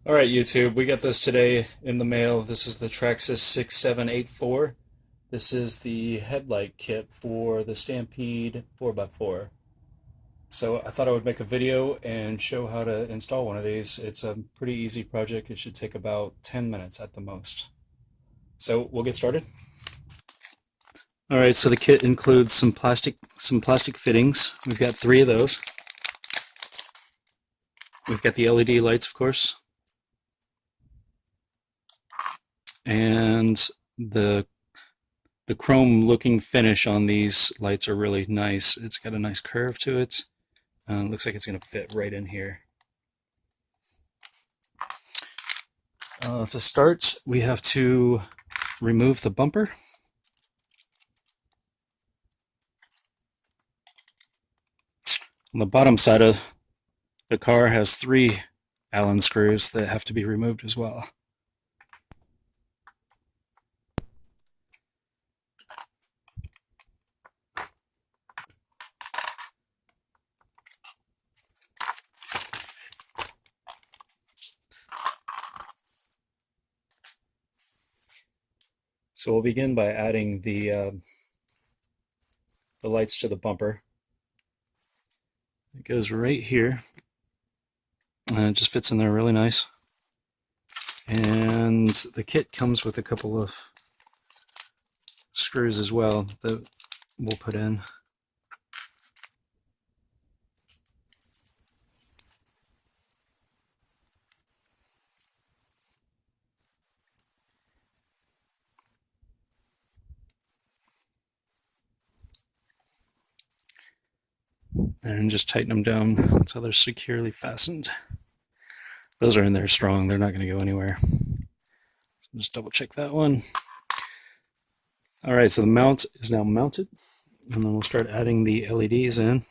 Alright, YouTube, we got this today in the mail. This is the Traxxas 6784. This is the headlight kit for the Stampede 4x4. So I thought I would make a video and show how to install one of these. It's a pretty easy project. It should take about 10 minutes at the most. So we'll get started. Alright, so the kit includes some plastic fittings. We've got 3 of those. We've got the LED lights, of course. And the chrome looking finish on these lights are really nice. It's got a nice curve to it. Looks like it's going to fit right in here. To start, we have to remove the bumper. On the bottom side of the car has 3 Allen screws that have to be removed as well. So we'll begin by adding the lights to the bumper. It goes right here, and it just fits in there really nice. And the kit comes with a couple of screws as well that we'll put in. And just tighten them down until they're securely fastened. Those are in there strong, they're not going to go anywhere. So just double check that one. Alright, so the mount is now mounted, and then we'll start adding the LEDs in.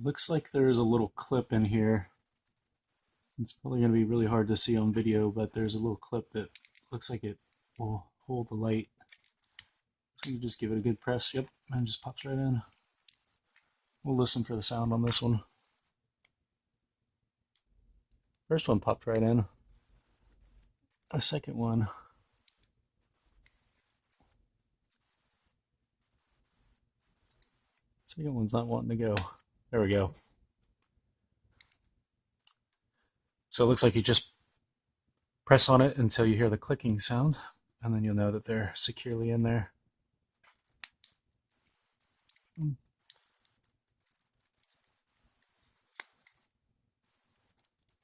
Looks like there's a little clip in here. It's probably going to be really hard to see on video, but there's a little clip that looks like it will hold the light. So you just give it a good press, yep, and it just pops right in. We'll listen for the sound on this one. First one popped right in. The second one. Second one's not wanting to go. There we go. So it looks like you just press on it until you hear the clicking sound, and then you'll know that they're securely in there.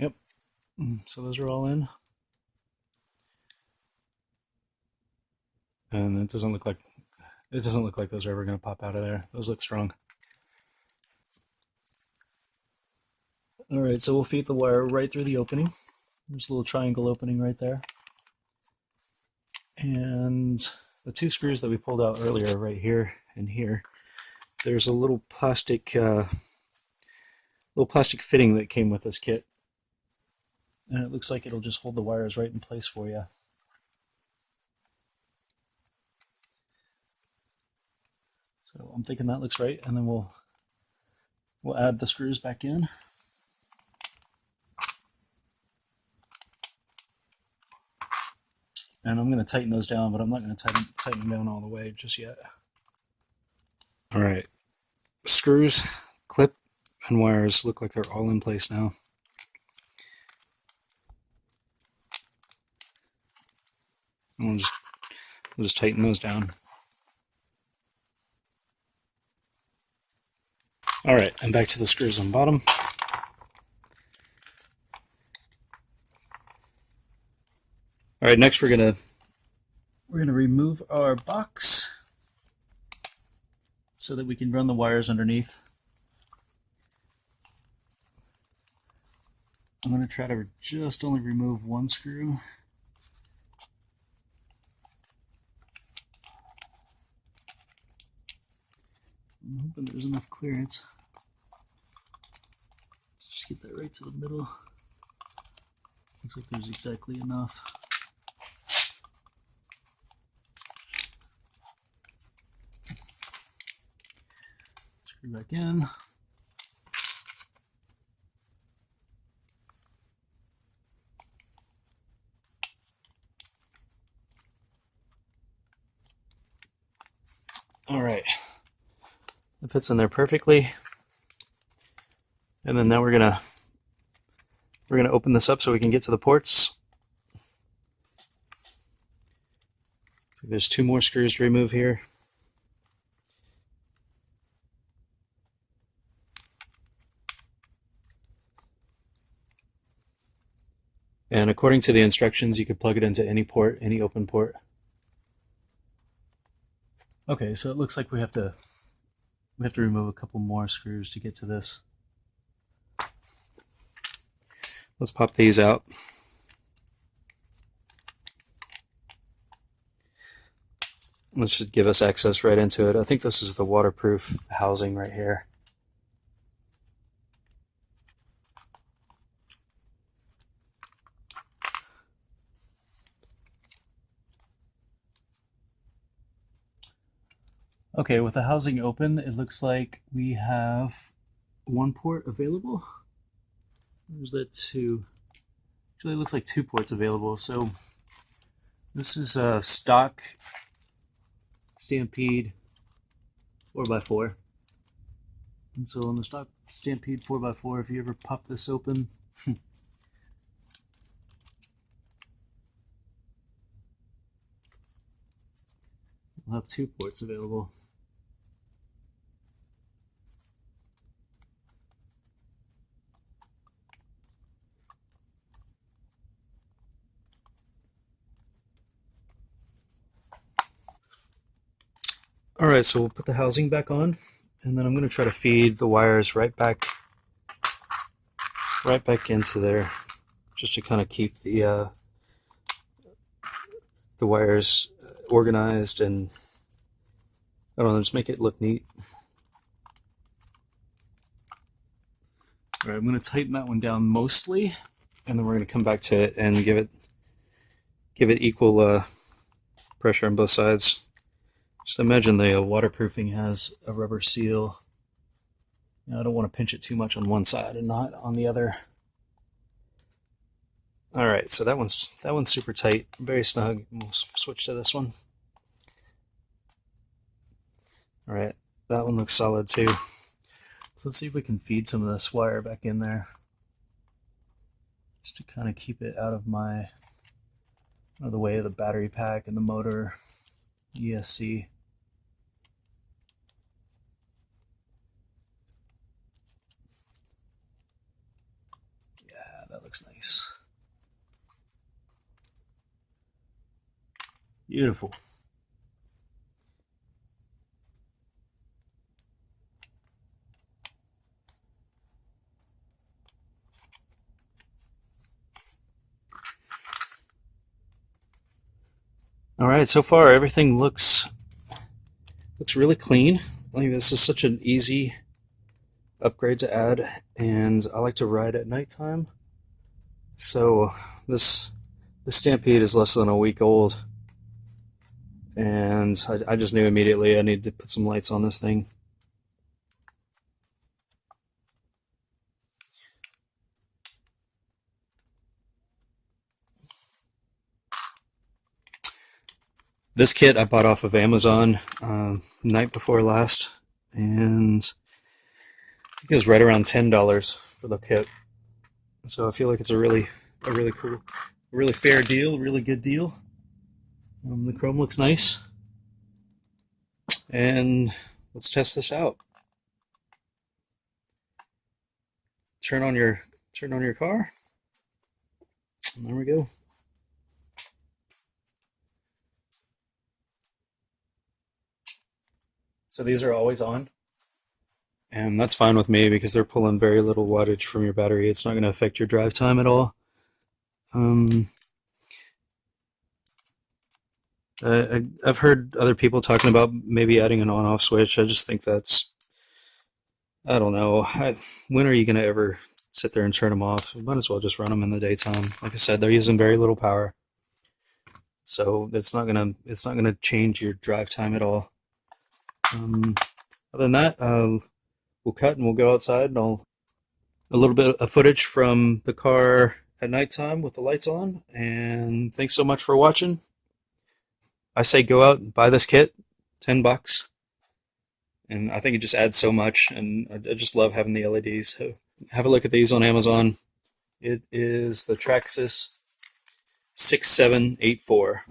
Yep. So those are all in. And it doesn't look like those are ever going to pop out of there. Those look strong. Alright, so we'll feed the wire right through the opening. There's a little triangle opening right there. And the 2 screws that we pulled out earlier right here and here, there's a little plastic fitting that came with this kit. And it looks like it'll just hold the wires right in place for you. So I'm thinking that looks right, and then we'll add the screws back in. And I'm going to tighten those down, but I'm not going to tighten them down all the way just yet. Alright, screws, clip, and wires look like they're all in place now. And we'll just tighten those down. Alright, and back to the screws on bottom. Alright, next we're gonna remove our box so that we can run the wires underneath. I'm going to try to just only remove 1 screw. I'm hoping there's enough clearance. Just get that right to the middle. Looks like there's exactly enough. Screw back in. All right, it fits in there perfectly. And then now we're gonna open this up so we can get to the ports. So there's 2 more screws to remove here. And according to the instructions, you could plug it into any port, any open port. Okay, so it looks like we have to remove a couple more screws to get to this. Let's pop these out. This should give us access right into it. I think this is the waterproof housing right here. Okay, with the housing open, it looks like we have 1 port available. There's that 2. Actually, it looks like 2 ports available. So this is a stock Stampede 4x4. And so on the stock Stampede 4x4, if you ever pop this open, we'll have 2 ports available. All right, so we'll put the housing back on, and then I'm going to try to feed the wires right back into there, just to kind of keep the wires organized, and I don't know, just make it look neat. All right, I'm going to tighten that one down mostly, and then we're going to come back to it and give it equal pressure on both sides. Just imagine the waterproofing has a rubber seal. I don't want to pinch it too much on one side and not on the other. All right, so that one's super tight, very snug. We'll switch to this one. All right, that one looks solid too. So let's see if we can feed some of this wire back in there, just to kind of keep it out of the way of the battery pack and the motor, ESC. That looks nice. Beautiful. All right, so far everything looks really clean. I think this is such an easy upgrade to add, and I like to ride at nighttime. So this Stampede is less than a week old, and I just knew immediately I needed to put some lights on this thing. This kit I bought off of Amazon night before last, and I think it was right around $10 for the kit. So I feel like it's a really cool, really fair deal, a really good deal. The chrome looks nice, and let's test this out. Turn on your car, and there we go. So these are always on, and that's fine with me because they're pulling very little wattage from your battery. It's not going to affect your drive time at all. I've heard other people talking about maybe adding an on-off switch. I just think that's, I don't know. When are you going to ever sit there and turn them off? You might as well just run them in the daytime. Like I said, they're using very little power, so it's not gonna change your drive time at all. Other than that, we'll cut and we'll go outside, and a little bit of footage from the car at nighttime with the lights on. And thanks so much for watching. I say go out and buy this kit, $10. And I think it just adds so much, and I just love having the LEDs. So have a look at these on Amazon. It is the Traxxas 6784.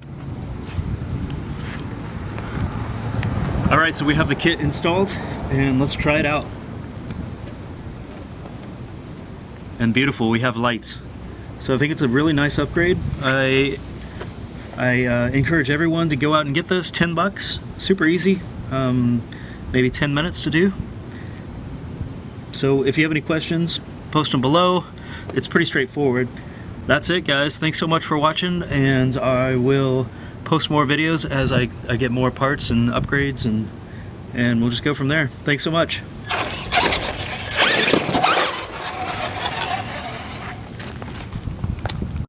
Alright, so we have the kit installed, and let's try it out. And beautiful, we have lights. So I think it's a really nice upgrade. I encourage everyone to go out and get this. $10, super easy. Maybe 10 minutes to do. So if you have any questions, post them below. It's pretty straightforward. That's it, guys. Thanks so much for watching, and I will post more videos as I get more parts and upgrades, and we'll just go from there. Thanks so much.